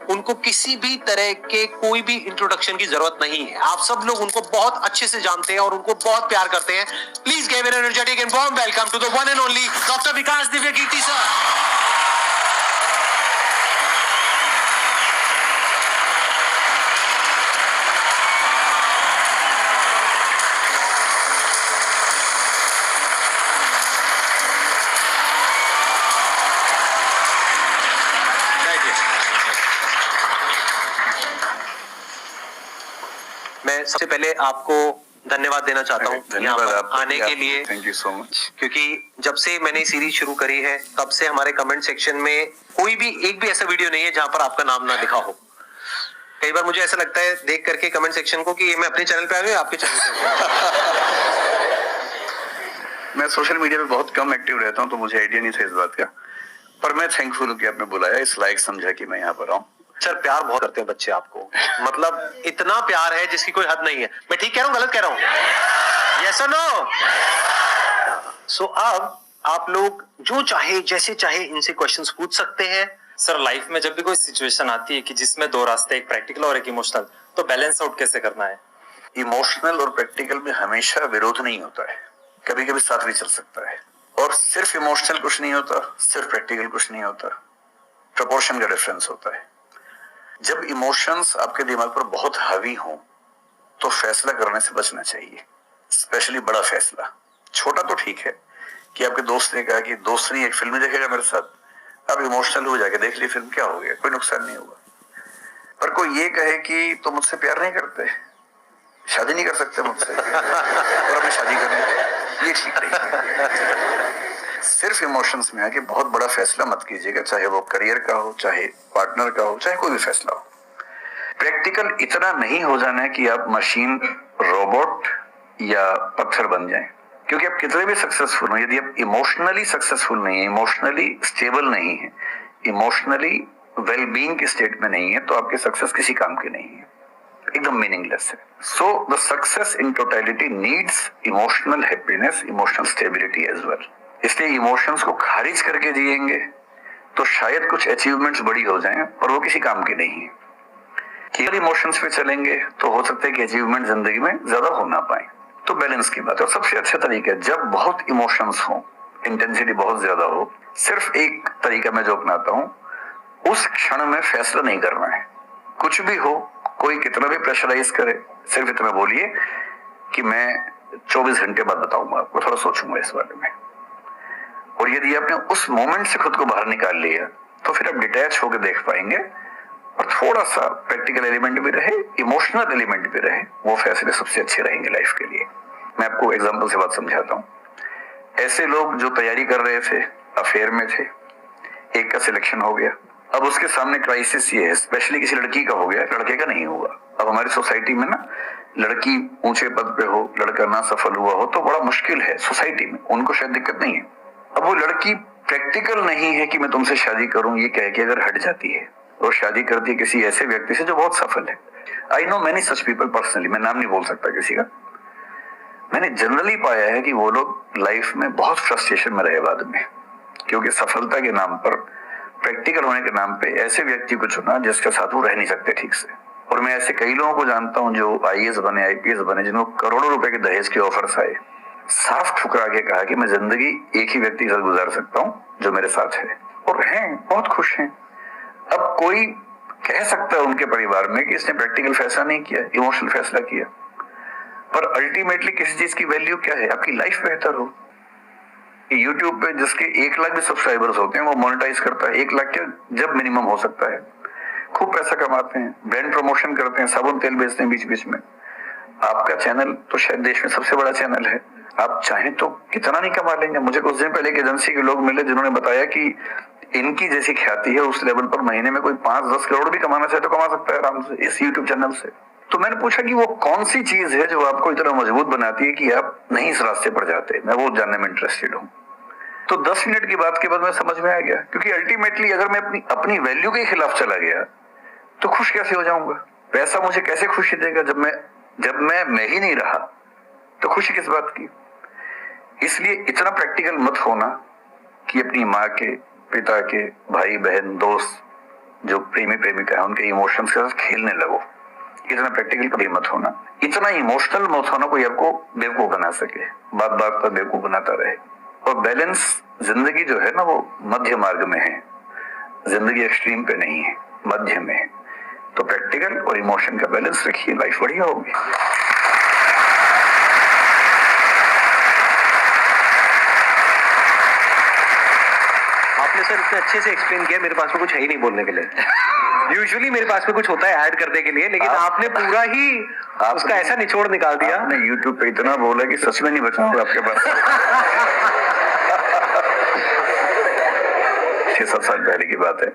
उनको किसी भी तरह के कोई भी इंट्रोडक्शन की जरूरत नहीं है। आप सब लोग उनको बहुत अच्छे से जानते हैं और उनको बहुत प्यार करते हैं। Please give an energetic and warm welcome to the one and only doctor Vikas Divya Kirti sir. मैं सबसे पहले आपको धन्यवाद देना चाहता हूँ यहाँ पर आने के लिए। Thank you so much. क्योंकि जब से मैंने सीरीज शुरू करी है तब से हमारे कमेंट सेक्शन में कोई भी एक भी ऐसा वीडियो नहीं है जहां पर आपका नाम ना लिखा हो। कई बार मुझे ऐसा लगता है देख करके कमेंट सेक्शन को कि ये मैं अपने चैनल पे आ गया आपके चैनल पे। मैं सोशल मीडिया पे बहुत कम एक्टिव रहता हूँ तो मुझे आइडिया नहीं था इस बात का, पर मैं थैंकफुल हूँ कि आपने बुलाया, इस लायक समझा कि मैं यहाँ पर आऊँ। सर प्यार बहुत करते हैं बच्चे आपको, मतलब इतना प्यार है जिसकी कोई हद नहीं है। मैं ठीक कह रहा हूँ गलत कह रहा हूँ? यस और नो? सो अब आप लोग जो चाहे जैसे चाहे इनसे क्वेश्चंस पूछ सकते हैं। सर लाइफ में जब भी कोई सिचुएशन आती है कि जिसमें दो रास्ते, एक प्रैक्टिकल और एक इमोशनल, तो बैलेंस आउट कैसे करना है? इमोशनल और प्रैक्टिकल में हमेशा विरोध नहीं होता है, कभी कभी साथ भी चल सकता है। और सिर्फ इमोशनल कुछ नहीं होता, सिर्फ प्रैक्टिकल कुछ नहीं होता, प्रोपोर्शन का डिफरेंस होता है। जब इमोशंस आपके दिमाग पर बहुत हावी हो तो फैसला करने से बचना चाहिए, स्पेशली बड़ा फैसला। छोटा तो ठीक है कि आपके दोस्त ने कहा कि दोस्त नहीं एक फिल्म देखेगा मेरे साथ, आप इमोशनल हो जाके देख ली फिल्म, क्या हो गया, कोई नुकसान नहीं हुआ। पर कोई ये कहे कि तो मुझसे प्यार नहीं करते, शादी नहीं कर सकते मुझसे और हमें शादी करनी, ये ठीक नहीं। सिर्फ इमोशंस में है कि बहुत बड़ा फैसला मत कीजिएगा, चाहे वो करियर का हो, चाहे पार्टनर का हो, चाहे कोई भी फैसला हो। प्रैक्टिकल इतना नहीं हो जाना है कि आप मशीन, रोबोट या पत्थर बन जाएं। क्योंकि आप कितने भी सक्सेसफुल हो, यदि आप इमोशनली सक्सेसफुल नहीं है, इमोशनली स्टेबल नहीं है, इमोशनली वेलबींग के स्टेट में नहीं है, तो आपकी सक्सेस किसी काम की नहीं है, एकदम मीनिंगलेस है। So the success in totality needs emotional happiness, emotional stability as well. इसलिए इमोशंस को खारिज करके जिएंगे तो शायद कुछ अचीवमेंट्स बड़ी हो जाएं, पर वो किसी काम की नहीं है। केवल इमोशंस पे चलेंगे तो हो सकता है कि अचीवमेंट जिंदगी में ज्यादा हो ना पाए। तो बैलेंस की बात है। और सबसे अच्छा तरीका है जब बहुत इमोशंस हो, इंटेंसिटी बहुत ज्यादा हो, सिर्फ एक तरीका मैं जो अपनाता हूं, उस क्षण में फैसला नहीं करना है। कुछ भी हो, कोई कितना भी प्रेशराइज करे, सिर्फ इतना बोलिए कि मैं 24 घंटे बाद बताऊंगा आपको, थोड़ा सोचूंगा इस बारे में। और यदि आपने उस मोमेंट से खुद को बाहर निकाल लिया तो फिर आप डिटैच होकर देख पाएंगे और थोड़ा सा प्रैक्टिकल एलिमेंट भी रहे, इमोशनल एलिमेंट भी रहे, वो फैसले सबसे अच्छे रहेंगे लाइफ के लिए। मैं आपको एग्जांपल से बात समझाता हूँ। ऐसे लोग जो तैयारी कर रहे थे, अफेयर में थे, एक का सिलेक्शन हो गया, अब उसके सामने क्राइसिस ये है, स्पेशली किसी लड़की का हो गया, लड़के का नहीं हुआ। अब हमारी सोसाइटी में ना लड़की ऊंचे पद पे हो, लड़का ना सफल हुआ हो तो बड़ा मुश्किल है सोसाइटी में, उनको शायद दिक्कत नहीं है। अब वो लड़की प्रैक्टिकल नहीं है कि मैं तुमसे शादी करूं ये कह के अगर हट जाती है और शादी करती है किसी ऐसे व्यक्ति से जो बहुत सफल है। I know many such people personally, मैं नाम नहीं बोल सकता किसी का। मैंने जनरली पाया है कि वो लोग लाइफ में बहुत फ्रस्ट्रेशन में रहे बाद में, क्योंकि सफलता के नाम पर, प्रैक्टिकल होने के नाम पे ऐसे व्यक्ति को चुना जिसके साथ वो रह नहीं सकते ठीक से। और मैं ऐसे कई लोगों को जानता हूं जो आईएएस बने, आईपीएस बने, जिनको करोड़ों रुपए के दहेज के ऑफर्स आए, साफ ठुकरा के कहा कि मैं जिंदगी एक ही व्यक्ति के साथ गुजार सकता हूं जो मेरे साथ है, और हैं, बहुत खुश हैं। अब कोई कह सकता है उनके परिवार में कि इसने प्रैक्टिकल फैसला नहीं किया, इमोशनल फैसला किया, पर अल्टीमेटली किसी चीज की वैल्यू क्या है? आपकी लाइफ बेहतर हो। यूट्यूब पे जिसके 1 लाख भी सब्सक्राइबर्स होते हैं वो मोनेटाइज करता है, 1 लाख के जब मिनिमम हो सकता है, खूब पैसा कमाते हैं, ब्रांड प्रमोशन करते हैं, साबुन तेल बेचते हैं बीच बीच में। आपका चैनल तो शायद देश में सबसे बड़ा चैनल है, आप चाहें तो कितना नहीं कमा लेंगे। मुझे कुछ दिन पहले एक एजेंसी के लोग मिले जिन्होंने बताया कि इनकी जैसी ख्याति है उस लेवल पर महीने में कोई 5-10 करोड़ भी कमाना चाहे तो कमा सकता है आराम से इस यूट्यूब चैनल से। तो मैंने पूछा कि वो कौन सी चीज है जो आपको इतना मजबूत बनाती है कि आप नहीं इस रास्ते पर जाते, मैं वो जानने में इंटरेस्टेड हूँ। तो 10 मिनट की बात के बाद मैं समझ में आ गया, क्योंकि अल्टीमेटली अगर मैं अपनी वैल्यू के खिलाफ चला गया तो खुश कैसे हो जाऊंगा? पैसा मुझे कैसे खुशी देगा जब मैं ही नहीं रहा, तो खुशी किस बात की? इसलिए इतना प्रैक्टिकल मत होना कि अपनी माँ के, पिता के, भाई बहन, दोस्त जो प्रेमी प्रेमिका है उनके इमोशंस के साथ खेलने लगो। इतना प्रैक्टिकल कभी मत होना, इतना इमोशनल मत होना कोई आपको बेवकूफ बना सके, बात बात पर बेवकूफ बनाता रहे। और बैलेंस, जिंदगी जो है ना वो मध्य मार्ग में है, जिंदगी एक्सट्रीम पे नहीं है, मध्य में है। तो प्रैक्टिकल और इमोशन का बैलेंस रखिए, लाइफ बढ़िया होगी। आपने सर इतने अच्छे से एक्सप्लेन किया, मेरे पास में कुछ है ही नहीं बोलने के लिए। यूजुअली मेरे पास में कुछ होता है ऐड करने के लिए, लेकिन आपने पूरा ही उसका ऐसा निचोड़ निकाल दिया। आपने YouTube पे इतना बोला कि सच में नहीं बचाऊंगा आपके पास। 6-7 साल पहले की बात है,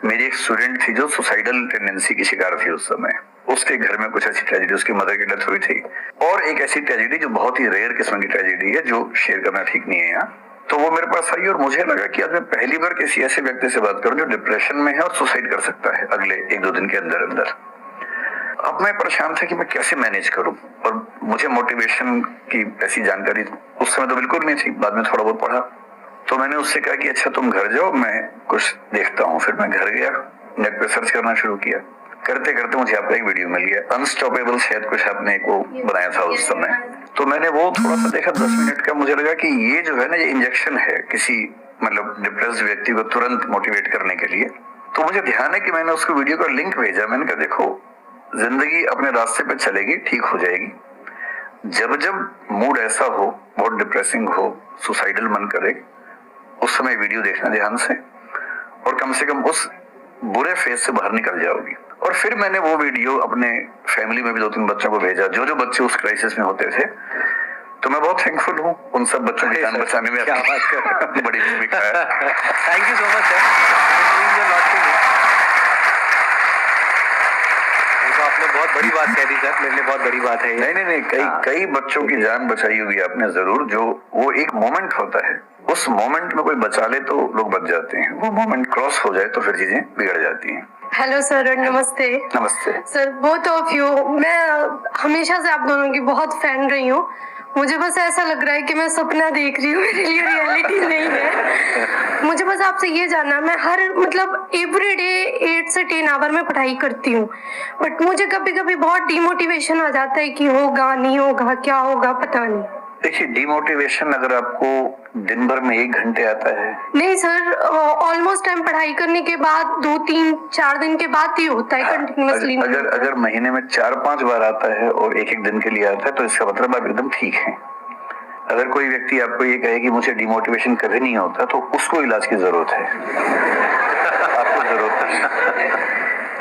मेरी एक स्टूडेंट थी जो सुसाइडल टेंडेंसी की शिकार थी उस समय। उसके घर में कुछ ऐसी ट्रेजेडी, उसकी मदर की डेथ हुई थी, और एक ऐसी ट्रेजेडी जो बहुत ही रेयर किस्म की ट्रेजेडी है जो शेयर करना ठीक नहीं है यहाँ। तो वो मेरे पास आई और मुझे लगा कि आज मैं पहली बार किसी ऐसे व्यक्ति से बात करूं जो डिप्रेशन में है और सुसाइड कर सकता है अगले 1-2 दिन के अंदर अंदर। अब मैं परेशान था कि मैं कैसे मैनेज करूं, और मुझे मोटिवेशन की ऐसी जानकारी उस समय तो बिल्कुल नहीं थी, बाद में थोड़ा बहुत पढ़ा। तो मैंने उससे कहा कि अच्छा तुम घर जाओ, मैं कुछ देखता हूँ। फिर मैं घर गया, नेट पे सर्च करना शुरू किया। करते करते मुझे आपका एक वीडियो मिल गया, अनस्टॉपेबल, शायद कुछ आपने एक वो बनाया था उस समय। तो मैंने वो थोड़ा सा देखा, 10 मिनट का। मुझे लगा कि ये जो है ना, ये इंजेक्शन है किसी मतलब डिप्रेस्ड व्यक्ति को तुरंत मोटिवेट करने के लिए। तो मुझे ध्यान है कि मैंने उसको वीडियो का लिंक भेजा। मैंने कहा देखो, जिंदगी अपने रास्ते पे चलेगी, ठीक हो जाएगी। जब जब मूड ऐसा हो, बहुत डिप्रेसिंग हो, सुसाइडल मन करे, उस समय वीडियो देखना ध्यान से, और कम से कम उस बुरे फेज से बाहर निकल जाओगी। और फिर मैंने वो वीडियो अपने फैमिली में भी 2-3 बच्चों को भेजा, जो बच्चे उस क्राइसिस में होते थे। तो मैं बहुत थैंकफुल हूँ उन सब बच्चों की जान बचाने में आपकी बड़ी भूमिका है। Thank you so much sir, आपने बहुत बड़ी बात कह दी सर, मेरे लिए बहुत बड़ी बात है। नहीं, कई बच्चों की जान बचाई होगी आपने जरूर। जो वो एक मोमेंट होता है, उस मोमेंट में कोई बचा ले तो लोग बच जाते हैं, वो मोमेंट क्रॉस हो जाए तो फिर चीजें बिगड़ जाती हैं। हेलो सर, नमस्ते। नमस्ते सर, बोथ ऑफ यू, मैं हमेशा से आप दोनों की बहुत फैन रही हूँ। मुझे बस ऐसा लग रहा है कि मैं सपना देख रही हूँ, मेरे लिए रियलिटी नहीं है। मुझे बस आपसे ये जानना, मैं हर मतलब एवरी डे 8 से 10 आवर में पढ़ाई करती हूँ, बट मुझे कभी कभी बहुत डिमोटिवेशन आ जाता है कि होगा नहीं होगा, क्या होगा पता नहीं। देखिए, डिमोटिवेशन अगर आपको दिन भर में 1 घंटे आता है। नहीं सर, ऑलमोस्ट टाइम पढ़ाई करने के बाद 2-3-4 दिन के बाद ही होता है कंटिन्यूअसली। अगर महीने में 4-5 बार आता है और 1-1 दिन के लिए आता है तो इसका मतलब आप एकदम ठीक हैं। अगर कोई व्यक्ति आपको ये कहे कि मुझे डिमोटिवेशन कभी नहीं होता, तो उसको इलाज की जरूरत है। आपको जरूरत है,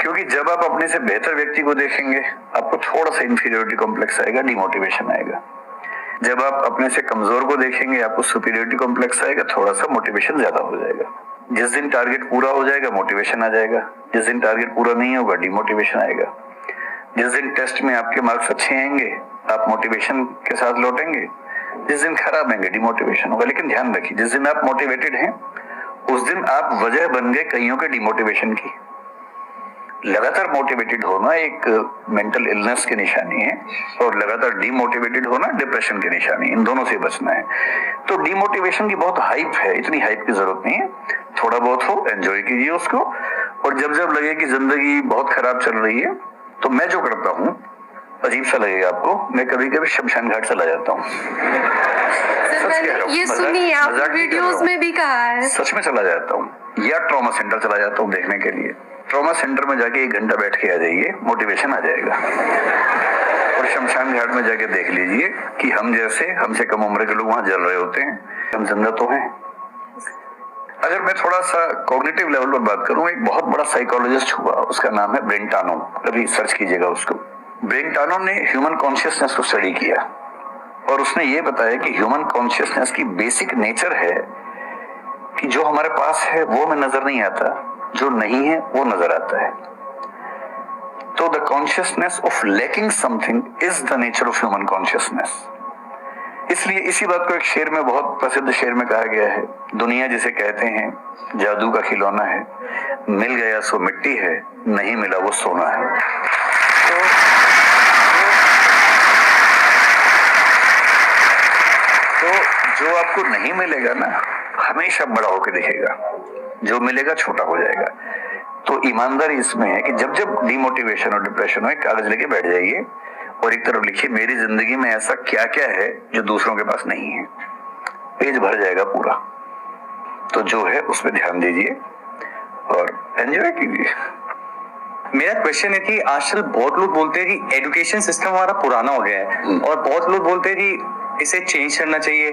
क्योंकि जब आप अपने से बेहतर व्यक्ति को देखेंगे आपको थोड़ा सा इंफीरियरिटी कॉम्प्लेक्स आएगा, डिमोटिवेशन आएगा। जब आप अपने से कमजोर को देखेंगे आपको सुपीरियरिटी कॉम्प्लेक्स आएगा, थोड़ा सा मोटिवेशन ज्यादा हो जाएगा। जिस दिन टारगेट पूरा हो जाएगा मोटिवेशन आ जाएगा, जिस दिन टारगेट पूरा नहीं होगा डिमोटिवेशन आएगा। जिस दिन टेस्ट में आपके मार्क्स अच्छे आएंगे आप मोटिवेशन के साथ लौटेंगे, जिस दिन खराब आएंगे डिमोटिवेशन होगा। लेकिन ध्यान रखिए, जिस दिन आप मोटिवेटेड हैं उस दिन आप वजह बन गए कईयों के डिमोटिवेशन की। लगातार मोटिवेटेड होना एक मेंटल इलनेस की निशानी है, और लगातार डीमोटिवेटेड होना डिप्रेशन की निशानी है। इन दोनों से बचना है। तो डीमोटिवेशन की बहुत हाइप है, इतनी हाइप की जरूरत नहीं है। थोड़ा बहुत हो, एंजॉय कीजिए उसको। और जब जब लगे कि जिंदगी बहुत खराब चल रही है, तो मैं जो करता हूँ, अजीब सा लगेगा आपको, मैं कभी कभी शमशान घाट चला जाता हूँ। ये सुनी है, आप वीडियोस में भी कहा है। सच में चला जाता हूँ, या ट्रॉमा सेंटर चला जाता हूँ देखने के लिए। ट्रॉमा सेंटर में जाके 1 घंटा बैठ के आ जाइए, मोटिवेशन आ जाएगा। और शमशान घाट में जाके देख लीजिए कि हम जैसे हमसे कम उम्र के लोग वहां जल रहे होते हैं, हम जिंदा तो हैं। अगर मैं थोड़ा सा कॉग्निटिव लेवल पर बात करूं, एक बहुत बड़ा साइकोलॉजिस्ट हुआ, उसका नाम है ब्रेंटानो, कभी सर्च कीजिएगा उसको। ब्रेंटानो ने ह्यूमन कॉन्शियसनेस को स्टडी किया, और उसने ये बताया कि ह्यूमन कॉन्शियसनेस की बेसिक नेचर है कि जो हमारे पास है वो हमें नजर नहीं आता, जो नहीं है वो नजर आता है। तो the consciousness of lacking something is the nature of human consciousness. इसलिए इसी बात को एक शेर में, बहुत प्रसिद्ध शेर में कहा गया है, दुनिया जिसे कहते हैं जादू का खिलौना है, मिल गया सो मिट्टी है, नहीं मिला वो सोना है। तो जो आपको नहीं मिलेगा ना, हमेशा बड़ा होकर दिखेगा, जो मिलेगा छोटा हो जाएगा। तो ईमानदारी इसमें है कि जब जब डिमोटिवेशन और डिप्रेशन हो, एक कागज लेके बैठ जाइए और एक तरफ लिखिए मेरी जिंदगी में ऐसा क्या क्या है जो दूसरों के पास नहीं है। पेज भर जाएगा पूरा। तो जो है उस पर ध्यान दीजिए और एंजॉय कीजिए। मेरा क्वेश्चन है कि आजकल बहुत लोग बोलते हैं कि एजुकेशन सिस्टम हमारा पुराना हो गया है और बहुत लोग बोलते हैं कि इसे चेंज करना चाहिए।